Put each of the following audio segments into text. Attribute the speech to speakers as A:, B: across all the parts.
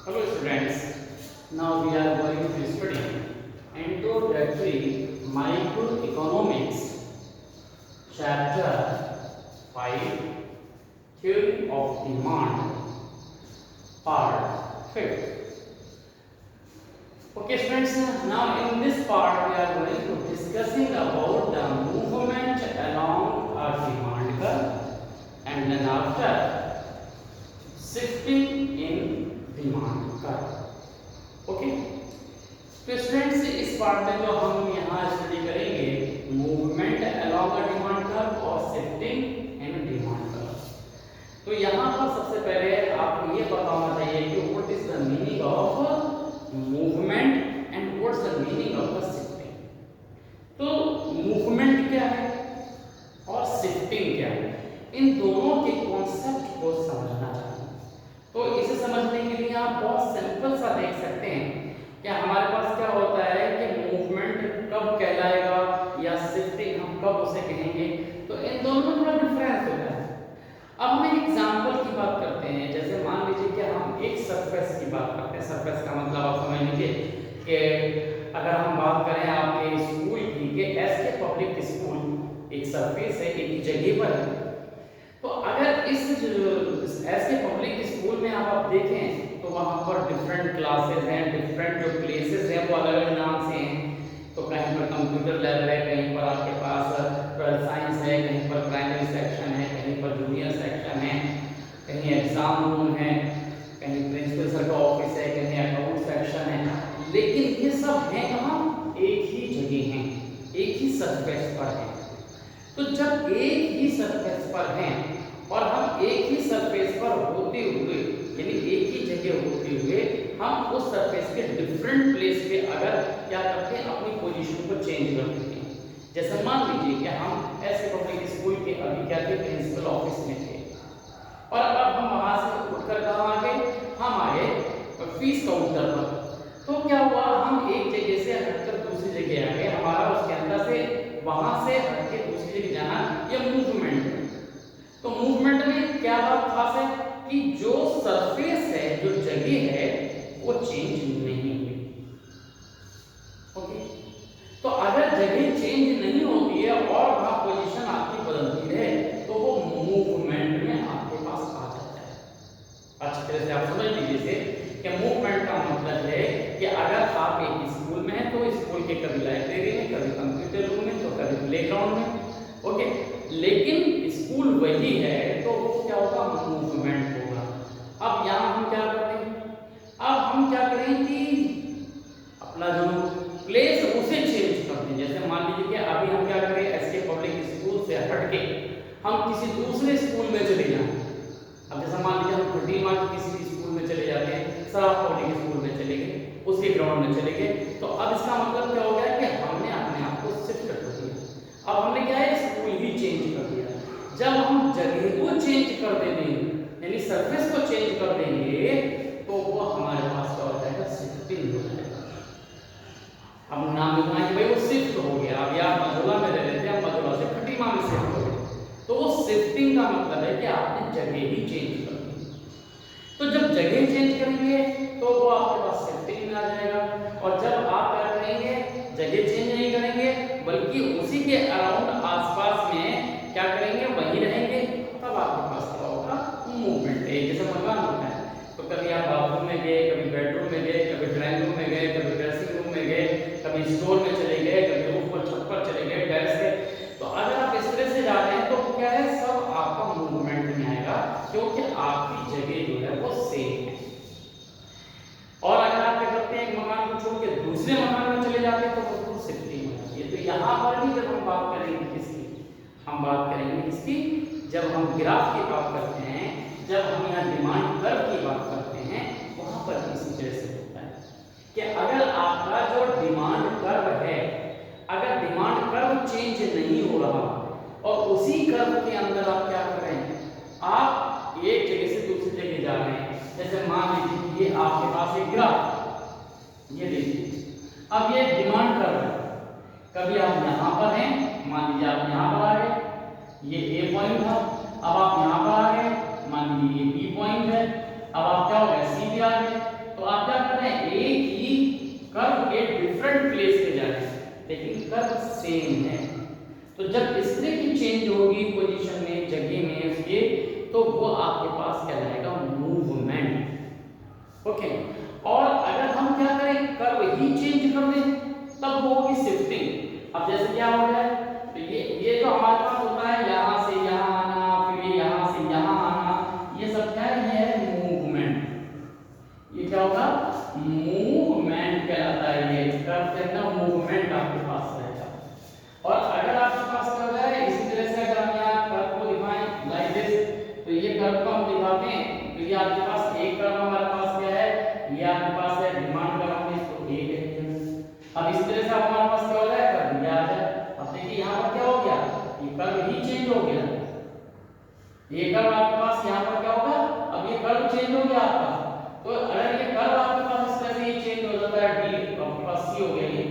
A: Hello students, now we are going to study Introductory Microeconomics, Chapter 5, Theory of Demand, Part 5. Okay students, now in this part we are going to discussing about the movement along a demand curve and then after shifting in demand का। Okay, तो students इस part में जो हम यहाँ study करेंगे movement along a demand curve और shifting in demand curve. तो यहाँ पर सबसे पहले आपको ये पता होना चाहिए कि what is the meaning of movement and what's the meaning of the shifting. तो मूवमेंट क्या है और शिफ्टिंग क्या है, इन दोनों के कॉन्सेप्ट को समझना चाहिए। तो इसे समझने के लिए आप बहुत सिंपल सा देख सकते हैं कि हमारे पास क्या होता है कि मूवमेंट कब कहलाएगा या शिफ्टिंग हम कब उसे कहेंगे, तो इन दोनों में थोड़ा डिफरेंस होता है। अब हम एक एग्जांपल की बात करते हैं, जैसे मान लीजिए कि हम एक सरफेस की बात करते हैं। सरफेस का मतलब आप समझ लीजिए कि अगर हम बात करें आपके स्कूल की कि एसके पब्लिक स्कूल एक सरफेस है, एक जगह पर है। तो अगर इस एसके पब्लिक स्कूल में आप देखें तो वहाँ पर डिफरेंट क्लासेस हैं, डिफरेंट जो प्लेसेस हैं वो अलग अलग नाम से हैं। तो कहीं पर कंप्यूटर लैब है, कहीं पर आपके पास 12 साइंस है, कहीं पर प्राइमरी सेक्शन है, कहीं पर जूनियर सेक्शन है, कहीं एग्जाम रूम है, कहीं प्रिंसिपल सर का ऑफिस है, कहीं अकाउंट सेक्शन है। लेकिन ये सब हैं कहाँ, एक ही जगह हैं, एक ही सरफेस पर हैं। तो जब एक ही सरफेस पर हैं और हम एक ही सरफेस पर होते हुए यानी एक ही जगह होते हुए हम उस सरफेस के डिफरेंट प्लेस पे अगर क्या करते हैं अपनी पोजीशन को चेंज कर देते हैं। जैसे मान लीजिए कि हम एसके पब्लिक स्कूल के अभी क्या थे, प्रिंसिपल ऑफिस में थे और अब हम वहां से उठकर कहाँ आ गए, हम आए फीस काउंटर पर। तो क्या हुआ, हम एक जगह से हटकर दूसरी जगह आ गए, हमारा उसके अंदर से वहां से हटके दूसरी जगह जाना, ये मूवमेंट है। तो मूवमेंट में क्या बात खास है कि जो सरफेस है, जो जगह है वो चेंज नहीं हुई। ओके, तो अगर जगह चेंज नहीं होती है और वहां पोजीशन आपकी बदलती रहे तो वो मूवमेंट में आपके पास आ जाता है। अच्छी तरह से आप समझ लीजिए कि मूवमेंट का मतलब है कि अगर आप एक स्कूल में हैं तो स्कूल के कभी लाइब्रेरी में, कभी कंप्यूटर रूम में, तो कभी प्लेग्राउंड में। ओके, लेकिन स्कूल वही है तो वो क्या होगा, मूवमेंट होगा। अब यहाँ हम क्या करते हैं, अब हम क्या करें कि अपना जो प्लेस उसे चेंज करते हैं। जैसे मान लीजिए कि अभी हम क्या करें, एसके पब्लिक स्कूल से हटके हम किसी दूसरे स्कूल में चले जाएं। अब जैसे मान लीजिए हम खटी मार किसी स्कूल में चले जाते हैं, सराफ पब्लिक स्कूल में चले गए, उसके ग्राउंड में चले गए, तो अब इसका मतलब क्या हो गया कि हमने अपने आप को शिफ्ट कर दिया। अब हमने क्या है, स्कूल ही चेंज कर दिया। जब हम जगह को चेंज कर देंगे यानी सरफेस को चेंज कर देंगे तो वो हमारे पास क्या हो जाएगा, शिफ्टिंग हो जाएगा। अब नाम लिखना है कि भाई वो शिफ्ट हो गया। अब यार मझोला में रह रहे थे, अब मझोला से खटीमा में शिफ्ट हो गए, तो वो शिफ्टिंग का मतलब है कि आपने जगह ही चेंज कर दी। तो जब जगह चेंज करेंगे तो वो आपके पास शिफ्टिंग में आ जाएगा। और जब आप क्या करेंगे, जगह चेंज नहीं करेंगे बल्कि उसी के अराउंड आसपास में क्या करेंगे, वहीं रहेंगे, तब आपके पास क्या होगा, मूवमेंट है। जैसे मकान होता है तो कभी आप बाथरूम में गए, कभी बेडरूम में गए, कभी ड्राइंग रूम में गए, कभी ड्रेसिंग रूम में गए, कभी स्टोर में चले गए, कभी रूफ पर छत पर चले गए, टेरेस पे। तो अगर आप इस तरह से जा रहे हैं तो क्या है, सब आपका मूवमेंट में आएगा क्योंकि आपकी जगह जो है वो सेम है। और अगर आप क्या करते हैं, एक मकान को छोड़ के दूसरे मकान में चले जाते हैं तो बिल्कुल शिफ्टिंग हो जाती है। तो यहाँ पर भी जब हम बात करेंगे किसकी, हम बात करेंगे किसकी, जब हम ग्राफ की बात करते हैं, जब हम यहाँ डिमांड कर्व की बात करते हैं, वहां पर इसी तरह से होता है कि अगर आपका जो डिमांड कर्व है, अगर डिमांड कर्व चेंज नहीं हो रहा और उसी कर्व के अंदर आप क्या कर रहे हैं, आप एक जगह से दूसरी जगह जा रहे हैं। जैसे मान लीजिए ये आपके पास एक ग्राफ, ये देखिए, अब ये डिमांड कर्व है। कभी आप यहाँ पर हैं, मान लीजिए आप यहाँ पर आ गए, ये ए पॉइंट था, अब आप यहाँ पर आ गए, मान लीजिए ये बी पॉइंट है, अब आप क्या हो गए, सी पे आ गए। तो आप क्या कर रहे हैं, एक ही कर्व के डिफरेंट प्लेस पे जा रहे हैं लेकिन कर्व सेम है। तो जब इस तरह की चेंज होगी पोजीशन में, जगह में उसके, तो वो आपके पास कहलाएगा मूवमेंट। ओके, और अगर हम क्या करें, कर्व ही चेंज कर दें तब वो होगी शिफ्टिंग। अब जैसे क्या हो गया है, तो ये जो हमारे पास होता है यहाँ से यहाँ आना, फिर यहाँ से यहाँ आना, ये सब क्या है, ये है मूवमेंट। ये क्या होगा, मूवमेंट कहलाता है। ये कर्व के अंदर मूवमेंट आपके पास रहेगा। और अगर आपके पास क्या होता है, इसी तरह से अगर हम यहाँ कर्व को दिखाएं लाइक दिस, तो ये कर्व को हम दिखाते हैं, तो ये आपके पास एक कर्व हमारे पास क्या है, ये आपके पास है डिमांड कर्व में, तो एक है। अब इस तरह से हमारे पास क्या हो जाए, कर्व ये आ जाए। अब देखिए यहाँ पर क्या हो गया, ये कर्व ही चेंज हो गया। ये कर्व आपके पास यहाँ पर क्या होगा, अब ये कर्व चेंज हो गया आपका। तो अगर ये कर्व आपके पास इस तरह से ये चेंज हो जाता है, डी आपके पास सी हो गया ये,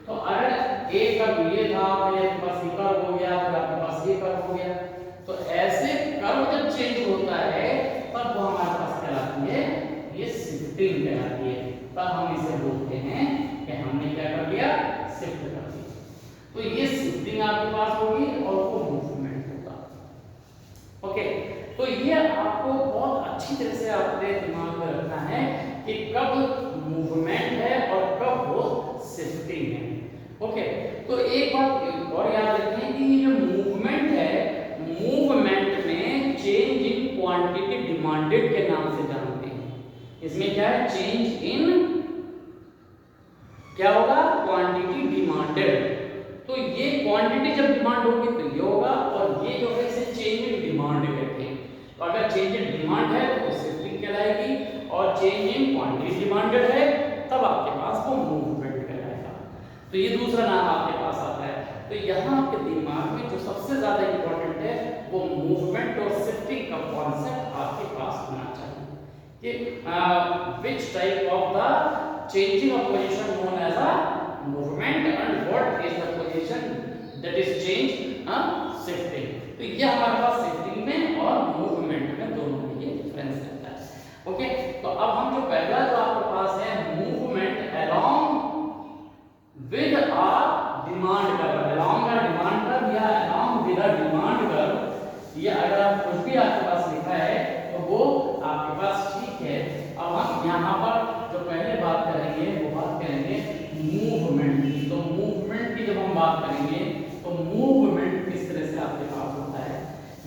A: तो अगर एक कर्व ये था, फिर आपके पास ये कर्व हो गया, फिर आपके पास ये कर्व हो गया, तो ऐसे कर्व जब चेंज होता है तब वो हमारे पास कहलाती है, ये शिफ्टिंग कहलाती है। तब हम इसे बोलते हैं कि हमने क्या कर दिया, शिफ्ट कर दिया। तो ये शिफ्टिंग आपके पास होगी और वो मूवमेंट होगा। ओके, तो ये आपको बहुत अच्छी तरह से अपने दिमाग में रखना है कि कब मूवमेंट है और कब वो शिफ्टिंग है। ओके, तो एक बात और याद रखें कि ये जो मूवमेंट है, मूवमेंट में चेंज इन क्वांटिटी डिमांडेड के नाम से जानते हैं। इसमें क्या है, चेंज इन क्या होगा, क्वांटिटी डिमांडेड। तो ये क्वांटिटी जब डिमांड होगी तो ये होगा, और ये जो है इसे चेंज इन डिमांड कहते हैं। तो अगर चेंज इन डिमांड है तो शिफ्टिंग कहलाएगी, और चेंज इन क्वांटिटी डिमांडेड है तब आपके पास वो मूवमेंट कहलाएगा। तो ये दूसरा नाम आपके पास आता है। तो यहाँ आपके दिमाग में जो सबसे ज्यादा इंपॉर्टेंट है वो मूवमेंट और शिफ्टिंग का कॉन्सेप्ट आपके पास होना चाहिए कि which type of the changing of position known as a movement and what is the position that is changed, shifting। तो ये हमारे पास शिफ्टिंग में और मूवमेंट में दोनों में ये डिफरेंस रहता है। ओके, तो अब हम जो पहला जो आपके पास है movement along with a demand curve, along a demand curve या along with a demand curve, ये अगर आप कुछ भी आपके पास लिखा है तो वो आपके पास ठीक है। अब हम यहाँ पर जो पहले बात करेंगे वो बात करेंगे मूवमेंट की। तो मूवमेंट की जब हम बात करेंगे तो मूवमेंट किस तरह से आपके पास होता है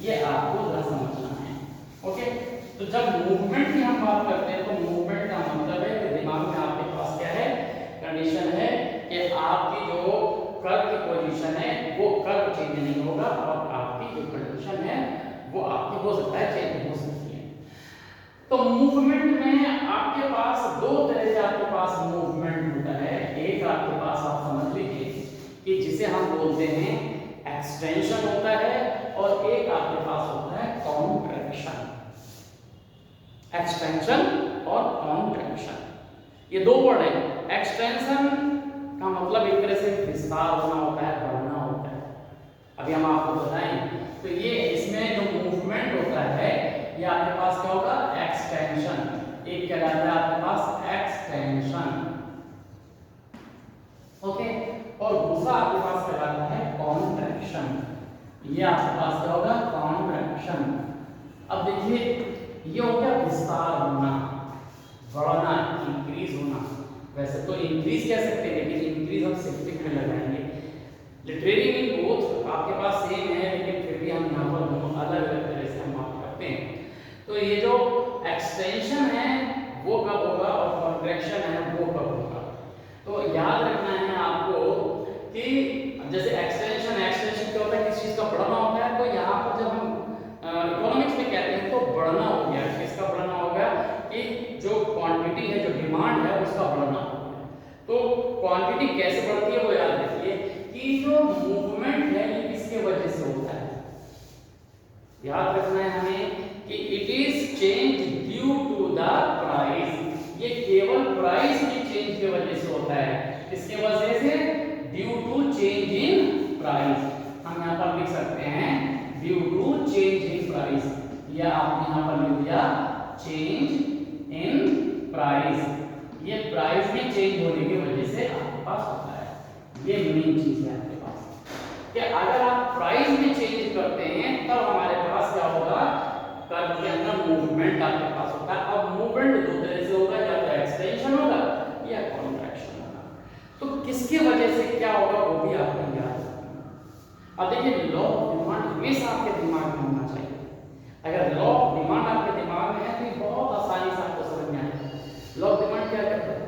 A: ये आपको जरा समझना है। ओके, तो जब मूवमेंट की हम बात करते हैं तो मूवमेंट का मतलब है कि दिमाग में आपके पास क्या है, कंडीशन है कि आपकी जो कर्व की पोजीशन है वो कर्व चेंज नहीं होगा, और आपकी जो कंडीशन है वो आपकी हो सकता है चेंज हो सकती है। तो मूवमेंट में आपके पास दो तरह से आपके पास मूवमेंट होता है। एक आपके पास आप समझ लीजिए कि जिसे हम बोलते हैं एक्सटेंशन होता है, और एक आपके पास होता है कॉन्ट्रैक्शन। एक्सटेंशन और कॉन्ट्रैक्शन, ये दो वर्ड है। एक्सटेंशन का मतलब एक तरह से विस्तार होना होता है, बढ़ना होता है। अभी हम आपको बताएं तो ये इसमें जो मूवमेंट होता है ये आपके पास क्या होगा, एक्सटेंशन। एक क्या रहता है आपके पास, एक्सटेंशन। ओके, और दूसरा आपके पास क्या रहता है, कॉन्ट्रैक्शन। ये आपके पास क्या होगा, कॉन्ट्रैक्शन। अब देखिए ये हो गया विस्तार होना, बढ़ना, इंक्रीज होना। वैसे तो इंक्रीज कह सकते हैं लेकिन इंक्रीज हम शिफ्टिंग में लगाएंगे। लिटरेरी मीन बोथ आपके पास सेम है, लेकिन फिर भी हम यहाँ पर दोनों अलग अलग तरह से हम बात करते हैं। तो ये जो एक्सटेंशन है वो कब होगा और कॉन्ट्रैक्शन है वो कब होगा, तो याद रखना है आपको कि जैसे एक्सटेंशन क्या होता है, किस चीज का बढ़ना होता है। तो यहाँ पर जब हम इकोनॉमिक्स में कहते हैं तो बढ़ना हो गया, किसका बढ़ना होगा कि जो क्वांटिटी है, जो डिमांड है उसका बढ़ना हो गया। तो क्वांटिटी कैसे बढ़ती है वो याद रखिए कि जो मूवमेंट है ये किसके वजह से होता है। याद रखना है हमें कि it is change due to the price. ये केवल प्राइस की चेंज की वजह से होता है। इसके वजह से due to change in price, हम यहाँ पर लिख सकते हैं due to change in price, या आपने यहाँ पर लिख दिया चेंज इन प्राइस। ये प्राइस में चेंज होने की वजह से आपके पास होता है। ये मेन चीज है आपके पास कि अगर आप प्राइस में चेंज करते हैं तब हमारे पास क्या होगा, कर्व के अंदर मूवमेंट आपके पास होता है। अब मूवमेंट दो तरह से होगा, या तो एक्सटेंशन होगा या कॉन्ट्रैक्शन होगा। तो किसकी वजह से क्या होगा वो भी आपको याद रखना। अब देखिए लॉ ऑफ डिमांड हमेशा आपके दिमाग में होना चाहिए। अगर लॉ ऑफ डिमांड आपके दिमाग में है तो ये बहुत आसानी से आपको समझ में आएगा। लॉ ऑफ डिमांड क्या करता है,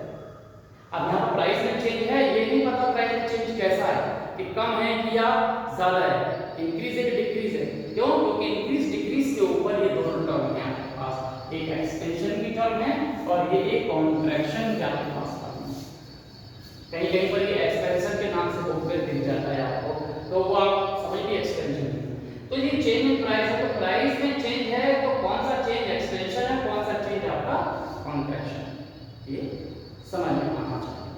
A: अब यहाँ पर प्राइस में चेंज है, ये नहीं पता प्राइस में चेंज कैसा है, कि कम है कि या ज्यादा है, इंक्रीज है कि डिक्रीज है। क्यों? क्योंकि इंक्रीज डिक्रीज के ऊपर ये दोनों टर्म है आपके पास, एक एक्सटेंशन की टर्म है और ये एक कॉन्ट्रैक्शन के आपके पास टर्म है। कहीं कहीं पर ये एक्सपेंशन के नाम से ऊपर दिख जाता है आपको, तो वो आप समझिए एक्सटेंशन। तो ये चेंज इन प्राइस है, तो प्राइस में चेंज है तो कौन सा चेंज एक्सटेंशन है, कौन सा चेंज आपका कॉन्ट्रैक्शन, ये समझ में आना चाहिए।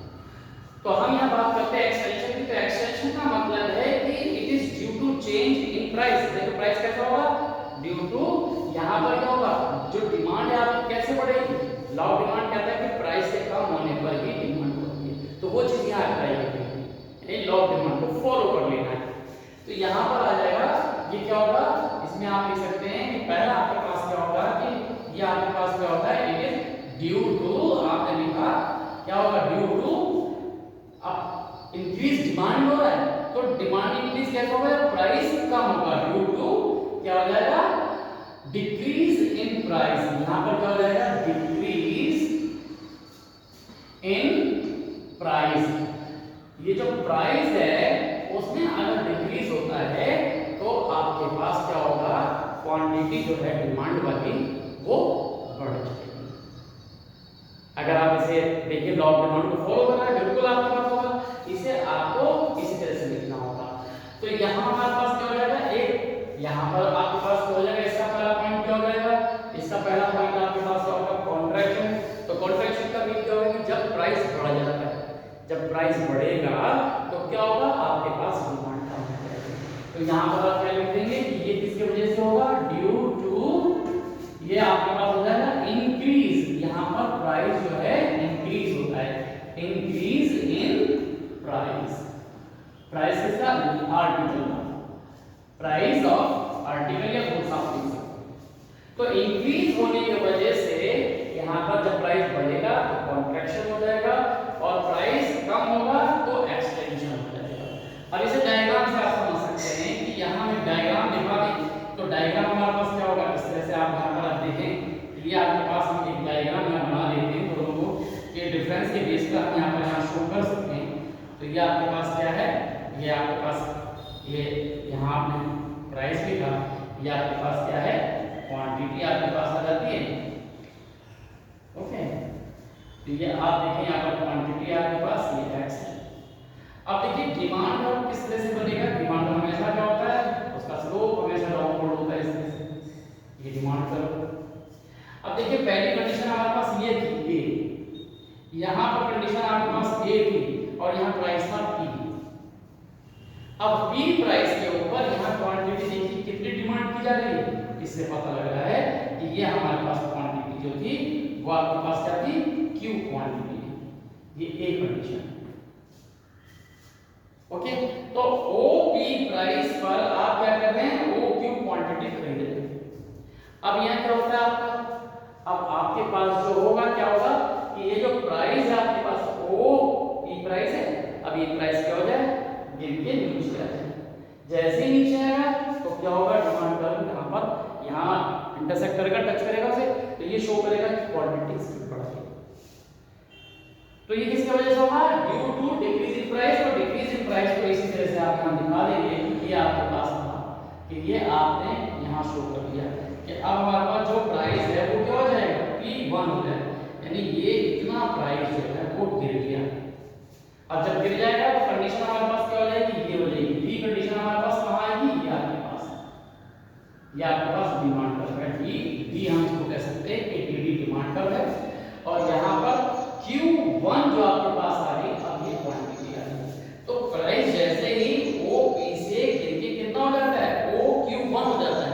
A: तो हम यहाँ बात करते हैं एक्सटेंशन की। तो एक्सटेंशन का मतलब है कि it is due to change in price. देखो प्राइस कैसा होगा, ड्यू टू, यहाँ पर क्या होगा, जो डिमांड है आपकी कैसे बढ़ेगी, लॉ ऑफ डिमांड कहता है कि प्राइस से कम होने पर ही डिमांड बढ़ती है। तो वो चीज यहाँ अप्लाई करनी है, यानी लॉ ऑफ डिमांड को फॉलो कर लेना है। तो यहाँ पर आ जाएगा, ये क्या होगा, इसमें आप लिख सकते हैं कि पहला आपके पास क्या होगा, कि ये आपके पास क्या होता है, इट इज ड्यू टू, आपने लिखा क्या होगा, ड्यू टू, अब इंक्रीज डिमांड हो रहा है तो डिमांड इंक्रीज कैसे होगा, प्राइस कम होगा, ड्यू टू क्या हो जाएगा, डिक्रीज इन प्राइस। यहां पर क्या हो जाएगा, डिक्रीज इन प्राइस। ये जो प्राइस है उसमें अगर डिक्रीज होता है तो आपके पास क्या होगा, क्वांटिटी जो है डिमांड वाली वो बढ़ जाएगी। अगर आप इसे देखिए लॉ ऑफ डिमांड को फॉलो करना है, बिल्कुल आपके पास होगा, इसे आपको इसी तरह से लिखना होगा। तो यहाँ हमारे पास क्या हो जाएगा, एक यहाँ पर आपके पास हो जाएगा, इसका पहला पॉइंट क्या हो जाएगा, इसका पहला पॉइंट आपके पास क्या होगा, कॉन्ट्रैक्शन। तो कॉन्ट्रैक्शन का मीन क्या होगा कि जब प्राइस बढ़ जाता है, जब प्राइस बढ़ेगा तो क्या होगा, आपके पास डिमांड कम हो जाएगी। तो यहाँ पर आप क्या लिख देंगे कि ये किसकी वजह से होगा, ड्यू टू, ये आपके पास हो जाएगा इंक्रीज, यहाँ पर प्राइस जो है इंक्रीज होता है, इंक्रीज इन प्राइस। प्राइस किसका, आर्टिकल, प्राइस ऑफ आर्टिकल या गुड्स आप लिख सकते हैं। तो इंक्रीज होने की वजह से यहाँ पर जब प्राइस बढ़ेगा तो कॉन्ट्रैक्शन हो जाएगा और प्राइस कम होगा तो एक्सटेंशन हो जाएगा। अब इसे डायग्राम से आप समझ सकते हैं कि यहाँ मैं डायग्राम दिखा दें तो डायग्राम हमारे पास क्या होगा, इस तरह से आप यहाँ पर आप देखें, ये आपके पास हम एक डायग्राम यहाँ बना लेते हैं दोनों को, ये डिफरेंस के बेस पर हम यहाँ पर यहाँ शो कर सकते हैं। तो ये आपके पास क्या है, ये आपके पास ये यहाँ आपने प्राइस लिखा, ये आपके पास क्या है, क्वांटिटी आपके पास आ जाती है। ओके, तो ये आप देखें यहाँ पर क्वांटिटी आपके पास ये x है। अब देखिए डिमांड कर्व किस तरह से बनेगा, डिमांड हमेशा क्या होता है, उसका स्लोप हमेशा डाउनवर्ड होता है, इस तरह से ये डिमांड कर्व। अब देखिए पहली कंडीशन हमारे पास ये थी A, यहाँ पर कंडीशन आपके पास A थी और यहाँ प्राइस था P। अब P प्राइस के ऊपर यहाँ क्वांटिटी देखिए कितनी डिमांड की जा रही है, इससे पता लग रहा है कि ये हमारे पास क्वांटिटी जो थी वो आपके पास क्या थी, Q क्वांटिटी है, ये A कंडीशन। ओके, तो OP प्राइस पर आप क्या कर रहे हैं, OQ क्वांटिटी खरीद रहे हैं। अब यहाँ क्या होता है आपका, अब आपके पास जो होगा क्या होगा कि ये जो प्राइस है आपके पास OP प्राइस है, अब ये प्राइस क्या हो जाए, गिर के नीचे आ जाए। जैसे ही नीचे आएगा तो क्या होगा, डिमांड कर्व यहाँ पर यहाँ इंटरसेक्ट करेगा, टच करेगा उसे, तो ये शो करेगा कि क्वांटिटी इसकी बढ़ गई। तो ये किसकी वजह से होगा, due to decrease in price. और डिक्रीज इन प्राइस को इसी तरह से आप यहाँ दिखा देंगे कि ये आपके पास था, कि ये आपने यहाँ शो कर दिया कि अब हमारे पास जो प्राइस है वो क्या हो जाएगा, P1 हो जाएगा, यानी ये इतना प्राइस जो है वो गिर गया। अब जब गिर जाएगा तो कंडीशन हमारे पास क्या हो जाएगी, ये हो जाएगी। डी कंडीशन हमारे पास कहाँ आएगी, ये आपके पास है, ये आपके पास डिमांड कर्व है। डी हम इसको कह सकते हैं कि डी डिमांड कर्व है। और यहाँ पर Q1 जो आपके पास आ रही, अब ये क्वांटिटी आ रही। तो प्राइस जैसे ही OP से गिर के कितना हो जाता है, OQ1 हो जाता है।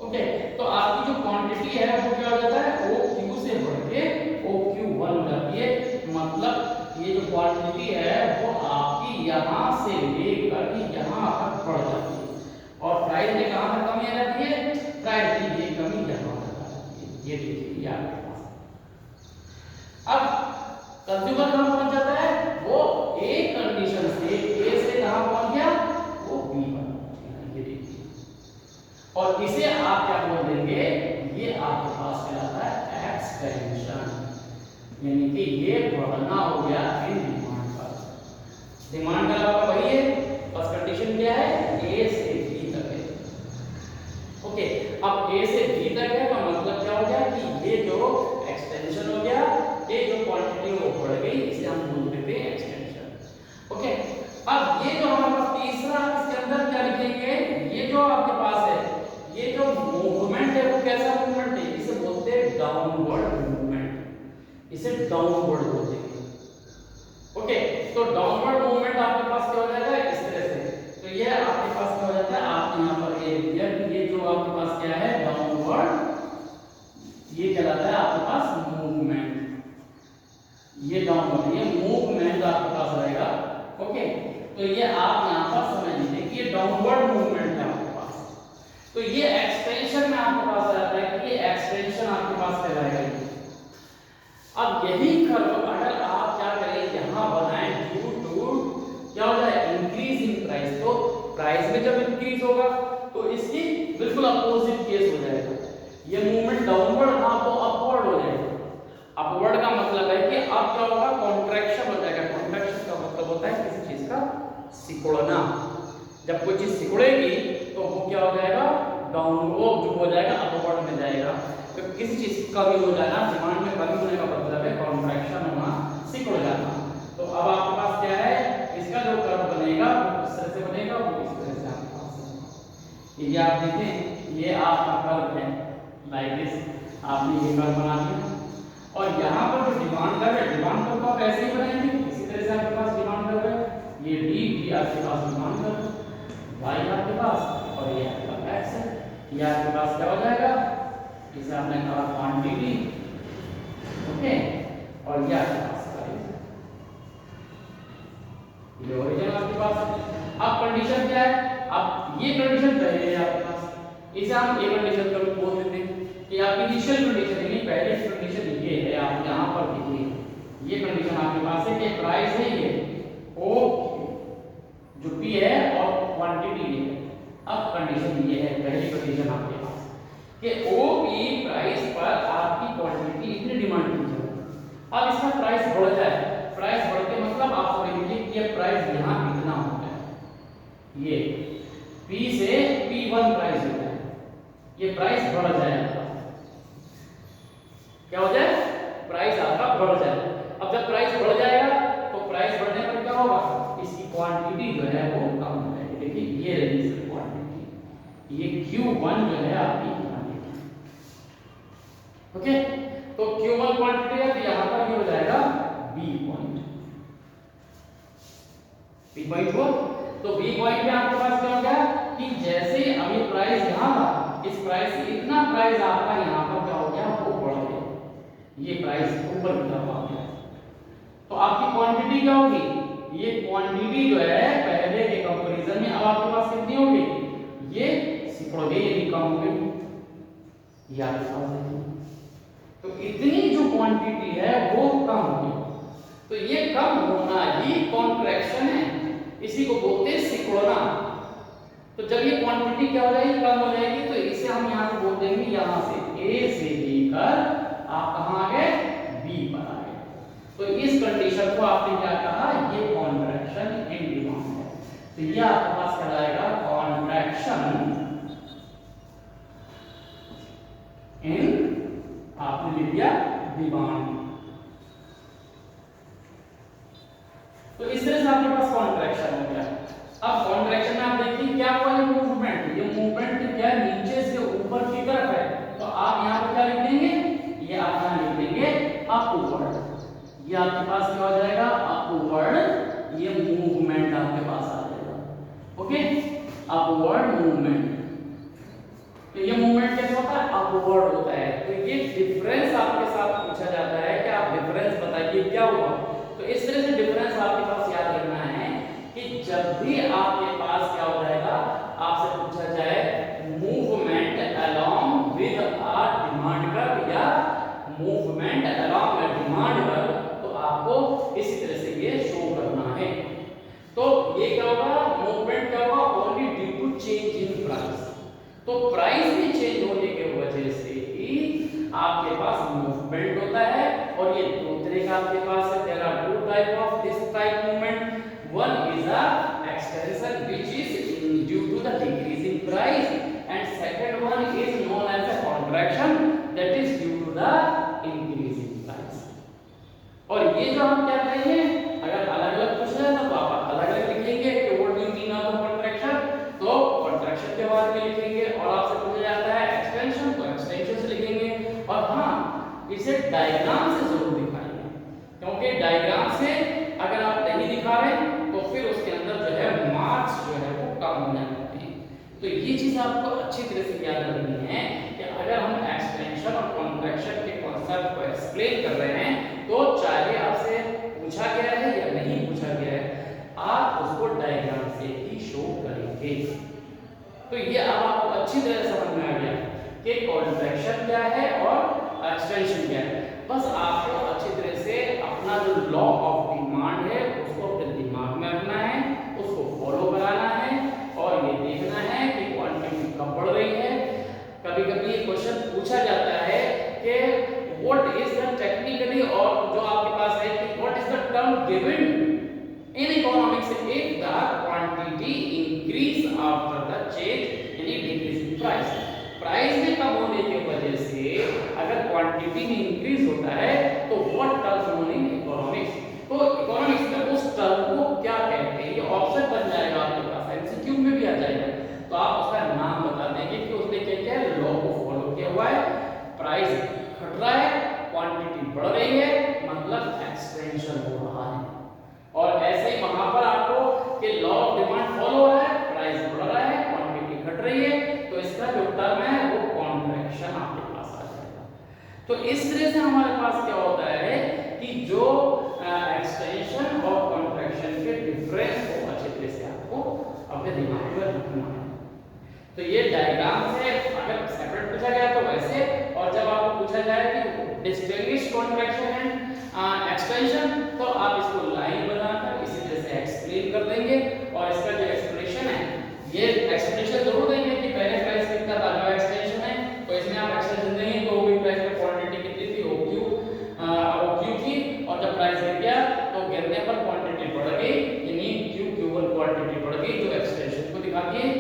A: ओके, तो आपकी जो क्वांटिटी है वो क्या हो जाता है, OQ से बढ़ के OQ1 हो जाती है। ये देखिए ये आपके पास। अब कंज्यूमर कहां पहुंच जाता है, वो एक कंडीशन से ए से कहां पहुंच गया, वो बी पर पहुंच गया, ये देखिए। और इसे आप क्या बोल देंगे, ये आपके पास कहलाता है एक्सटेंशन, यानी कि ये बढ़ना हो गया इन डिमांड पर। डिमांड का आपका वही है, बस कंडीशन क्या है, ए से बी तक है। ओके, अब ए से बी तक है तो मतलब क्या हो गया कि ये जो एक्सटेंशन हो गया, ये जो क्वांटिटी वो बढ़ गई, इसे हम बोल देते हैं एक्सटेंशन। ओके, अब ये जो हमारे पास तीसरा, इसके अंदर क्या लिखेंगे, ये जो आपके पास है, ये जो मूवमेंट है वो कैसा मूवमेंट है, इसे बोलते हैं डाउनवर्ड मूवमेंट, इसे डाउनवर्ड बोलते हैं। ओके, तो डाउनवर्ड मूवमेंट आपके पास क्या हो जाएगा, इस तरह से। तो ये आपके पास क्या हो जाता है, आप यहां पर ये जो आपके पास क्या है डाउनवर्ड, ये कहलाता है आपके पास मूवमेंट, ये डाउनवर्ड, ये मूवमेंट आपके पास रहेगा। ओके, तो ये आप यहां पर समझ लीजिए कि ये डाउनवर्ड मूवमेंट है आपके पास। तो ये एक्सटेंशन में आपके पास आ जाता है कि ये एक्सटेंशन आपके पास कहलाएगा। अब यही कर्व अगर आप क्या करें, यहां बनाएं ड्यू टू क्या हो जाए, इंक्रीज इन प्राइस, तो प्राइस में जब इंक्रीज होगा तो इसकी बिल्कुल अपोजिट केस हो जाएगा। ये मूवमेंट डाउनवर्ड था तो अपवर्ड हो जाएगा। अपवर्ड का मतलब है कि अब क्या होगा, कॉन्ट्रैक्शन हो जाएगा। कॉन्ट्रैक्शन का मतलब होता है किसी चीज का सिकुड़ना। जब कोई चीज सिकुड़ेगी तो वो क्या हो जाएगा, डाउन, वो जो हो जाएगा अपवर्ड में जाएगा। तो किसी चीज की कमी हो जाना, डिमांड में कमी होने का मतलब है कॉन्ट्रैक्शन होना, सिकुड़ जाना। तो अब आपके पास क्या है, इसका जो कर्व बनेगा वो इस तरह से बनेगा, वो इस तरह से आपके पास है। ये आप देखें, ये आपका कर्व है लाइक दिस, आपने ये कर्व बना दिया। और यहाँ पर जो डिमांड कर्व है, डिमांड कर्व को आप ऐसे ही बनाएंगे, इसी तरह से आपके पास डिमांड कर्व है। ये डी आपके पास डिमांड कर्व, वाई आपके पास, और ये आपका एक्स है। ये आपके पास क्या हो जाएगा, इसे आपने कहा क्वांटिटी। ओके, और ये आपके पास ये ओरिजिन आपके पास है। अब कंडीशन क्या है, अब ये कंडीशन पहले है आपके पास, इसे हम ए कंडीशन कर बोल देते हैं कि आपकी इनिशियल कंडीशन है, पहले कंडीशन ये है, आप यहां पर देखिए, ये कंडीशन आपके पास है कि प्राइस है ये ओ जो पी है और क्वांटिटी है। अब कंडीशन ये है, पहली कंडीशन आपके पास कि ओ पी प्राइस पर आपकी क्वांटिटी इतनी डिमांड की जाए। अब इसका प्राइस बढ़ जाए, प्राइस बढ़ते मतलब आप समझिए कि ये प्राइस यहां कितना होता है, ये P से P1 प्राइस होता है, ये प्राइस बढ़ जाएगा। क्या हो जाए, प्राइस आपका बढ़ जाए। अब जब प्राइस बढ़ जाएगा तो प्राइस बढ़ने पर क्या होगा, इसकी क्वांटिटी जो है वो कम हो जाएगी। देखिए ये रही इसकी क्वांटिटी, ये Q1 जो है आपकी क्वांटिटी। ओके, तो Q1 क्वांटिटी है, तो यहां पर ये हो जाएगा B पॉइंट, B पॉइंट हो। तो B पॉइंट पे आपके पास क्या हो गया कि जैसे अभी प्राइस यहां था, इस प्राइस से इतना प्राइस आपका यहां पर क्या हो गया, वो बढ़ गया, ये प्राइस ऊपर की तरफ आ गया। तो आपकी क्वांटिटी क्या होगी, ये क्वांटिटी जो है पहले के कंपैरिजन में अब आपके पास कितनी होगी, ये सिकुड़ गई, ये कम हो गई, ये आपके पास है। तो इतनी जो क्वांटिटी है वो कम हो गई, तो ये कम होना ही कॉन्ट्रैक्शन है, इसी को बोलते हैं सिकुड़ना। तो जब ये क्वांटिटी क्या हो जाएगी, कम हो जाएगी, तो इसे हम यहां से बोल देंगे, यहां से ए से लेकर आप कहां आ गए, बी पर आ गए। तो इस कंडीशन को आपने क्या कहा, ये कॉन्ट्रैक्शन इन डिमांड है। तो ये आपके पास कहलाएगा कॉन्ट्रैक्शन इन, आपने लिख दिया डिमांड। तो इस तरह से आपके पास कॉन्ट्रैक्शन हो गया। अब कॉन्ट्रैक्शन में आप देखिए क्या हुआ, ये मूवमेंट, ये मूवमेंट क्या नीचे से ऊपर की तरफ है, तो आप यहां पर क्या लिख देंगे, ये आप यहां लिख देंगे अपवर्ड, ये आपके पास क्या हो जाएगा अपवर्ड, ये मूवमेंट आपके पास आ जाएगा। ओके, अपवर्ड मूवमेंट, तो ये मूवमेंट कैसे होता है, अपवर्ड होता है। तो ये डिफरेंस आपके साथ पूछा जाता है कि आप डिफरेंस बताइए क्या हुआ। तो इस तरह से डिफरेंस आपके पास याद रखना है कि जब भी आपके पास क्या हो जाएगा, आपसे पूछा जाए movement along with a demand curve या तो प्राइस में चेंज होने की वजह से ही आपके पास मूवमेंट होता है, और ये दो तरह का आपके पास है। There are two type of this type movement. One is a extension which is due to the decrease in price, and second one is known as a contraction that is due to the increase in price. और ये जो हम क्या करेंगे, अगर अलग-अलग पूछा जाए तो आप अलग-अलग लिखेंगे कि what do you mean of contraction, तो कॉन्ट्रैक्शन के बारे में लिखेंगे, और आपसे पूछा जाता है एक्सटेंशन तो एक्सटेंशन से लिखेंगे। और हाँ, इसे डायग्राम से जरूर दिखाइए, क्योंकि डायग्राम से अगर आप नहीं दिखा रहे तो फिर उसके अंदर जो है मार्क्स जो है वो कम हो जाते हैं। तो ये चीज आपको अच्छी तरह से याद रखनी है कि अगर हम एक्सटेंशन और कॉन्ट्रैक्शन के कॉन्सेप्ट को एक्सप्लेन कर रहे हैं, तो चाहे आपसे पूछा गया है या नहीं पूछा गया है, आप उसको डायग्राम से ही शो करेंगे। तो ये अब आपको अच्छी तरह समझ में आ गया कि कॉन्ट्रैक्शन क्या है और एक्सटेंशन क्या है। बस आपको अच्छी तरह से अपना जो लॉ ऑफ डिमांड है उसको अपने दिमाग में रखना है, उसको फॉलो कराना है, और ये देखना है कि क्वांटिटी कब बढ़ रही है। कभी-कभी ये क्वेश्चन पूछा जाता है कि व्हाट इज द टेक्निकली, और जो आपके पास है कि what is the term given in economics if the quantity increase after the change in decrease in price. Price में कम होने की वजह से अगर क्वांटिटी में इंक्रीज होता है तो what term known in economics, तो इकोनॉमिक्स में उस टर्म को क्या कहते हैं, ये ऑप्शन बन जाएगा आपके पास, एमसीक्यू में भी आ जाएगा। तो आप उसका नाम बता देंगे कि उसने क्या-क्या लॉ को फॉलो किया हुआ है। प्राइस घट रहा है, क्वांटिटी बढ़ रही है, मतलब एक्सटेंशन हो रहा है। और ऐसे ही वहां पर आपको कि लॉ ऑफ डिमांड फॉलो हो रहा है, प्राइस बढ़ रहा है, क्वांटिटी घट रही है, तो इसका जो टर्म है वो कॉन्ट्रैक्शन आपके पास आ जाएगा। तो इस तरह से हमारे पास क्या होता है कि जो एक्सटेंशन और कॉन्ट्रैक्शन के डिफरेंस को अच्छे तरह से आपको अपने दिमाग में रखना है। तो ये डायग्राम से अगर सेपरेट पूछा गया तो वैसे, और जब आपको पूछा जाए कि डिस्टिंग्विश कॉन्ट्रैक्शन एंड एक्सटेंशन, तो आप इसको लाइन बनाकर इसी तरह से एक्सप्लेन कर देंगे। और इसका जो एक्सप्लेनेशन है, ये एक्सप्लेनेशन जरूर देंगे कि पहले प्राइस कितना था, जो एक्सटेंशन है तो इसमें आप एक्सटेंशन देंगे तो वो प्राइस में क्वांटिटी कितनी थी, OQ की, और जब प्राइस गिर गया तो गिरने पर क्वांटिटी बढ़ गई, यानी Q1 क्वांटिटी बढ़ गई, जो एक्सटेंशन को दिखाती है,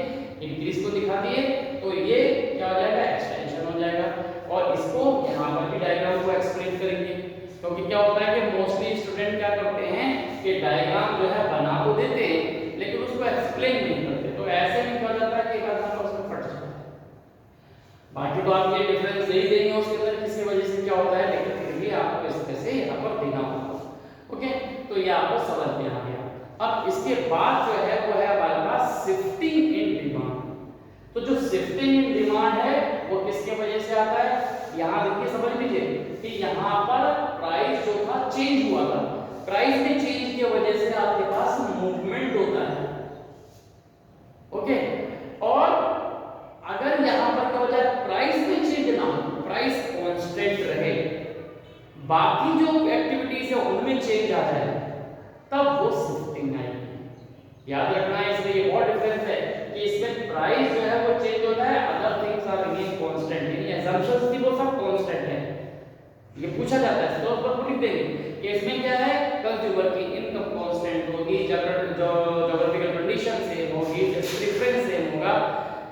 A: इंक्रीज को दिखाती है। तो ये क्या हो जाएगा, एक्सटेंशन हो जाएगा। और इसको यहाँ पर भी डायग्राम को एक्सप्लेन करेंगे, क्योंकि क्या होता है कि मोस्टली स्टूडेंट क्या करते हैं कि डायग्राम जो है बना तो देते हैं लेकिन उसको एक्सप्लेन नहीं करते, तो ऐसे में क्या जाता है कि एक आधा उसमें फट जाता है। बाकी तो आप ये डिफरेंस दे ही देंगे उसके अंदर किसी वजह से क्या होता है, लेकिन फिर भी आपको इस तरह से यहाँ पर देना होगा। ओके, तो ये आपको समझ में आ गया। अब इसके बाद जो है वो है हमारे पास शिफ्टिंग इन डिमांड। तो जो शिफ्टिंग इन डिमांड है वो किसके वजह से आता है, यहाँ देखिए समझ लीजिए कि यहाँ पर प्राइस जो था चेंज हुआ था, प्राइस में चेंज की वजह से आपके पास मूवमेंट होता है। ओके, और अगर यहाँ पर क्या हो जाए, प्राइस में चेंज ना हो, प्राइस कांस्टेंट रहे, बाकी जो एक्टिविटीज है उनमें चेंज आ जाए, तब वो शिफ्टिंग आएगी। याद रखना है, इसमें ये बहुत डिफरेंस है कि इसमें प्राइस जो है वो चेंज होता है, other things are remain constant, यानी असम्पशंस थी वो सब कांस्टेंट है। ये पूछा जाता है तो उस पर लिख देंगे कि इसमें क्या है, कंज्यूमर की इनकम कांस्टेंट होगी, ज्योग्राफिकल कंडीशन सेम होगी, प्रेफरेंस सेम होगा,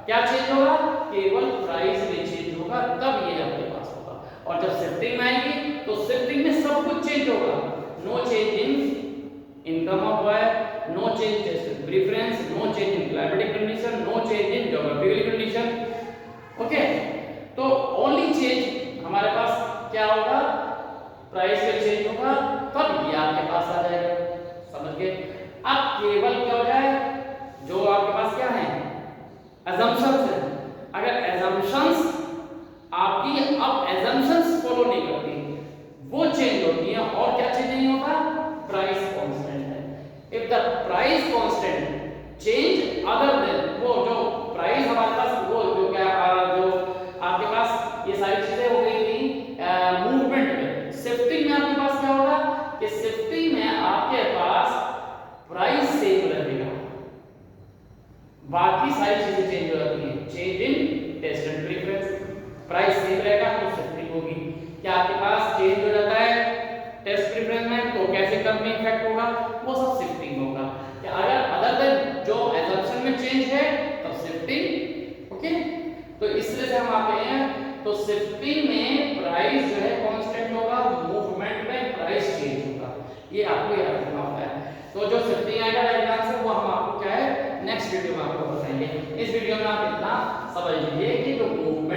A: क्या चेंज होगा, केवल प्राइस में चेंज होगा, तब ये आपके पास होगा। और जब शिफ्टिंग में आएगी तो शिफ्टिंग में सब कुछ चेंज होगा, no change in income of Y, no change in preference, no change in climatic condition, no change in geographical condition. Okay, तो only change हमारे पास क्या होगा, प्राइस में चेंज होगा, तब ये आपके पास आ जाएगा। समझ गए? अब केवल क्या हो जाए, जो आपके पास क्या है, assumptions है, अगर assumptions आपकी अब assumptions फॉलो नहीं करती, वो चेंज होती है, और क्या चेंज नहीं होगा, प्राइस कांस्टेंट है। If the price constant change other than, वो जो प्राइस हमारे पास वो जो क्या जो आपके पास ये सारी चीजें हो गई थी मूवमेंट में, शिफ्टिंग में आपके पास क्या होगा कि शिफ्टिंग में आपके पास प्राइस सेम रहेगा, बाकी सारी चीजें चेंज हो जाती हैं, चेंज इन से हम आते हैं तो शिफ्टिंग में प्राइस जो है कांस्टेंट होगा, मूवमेंट में प्राइस चेंज होगा, ये आपको याद रखना होता है। तो जो शिफ्टिंग आएगा डायग्राम से वो हम आपको क्या है नेक्स्ट वीडियो में आपको बताएंगे। इस वीडियो में आप इतना समझ लीजिए कि जो मूवमेंट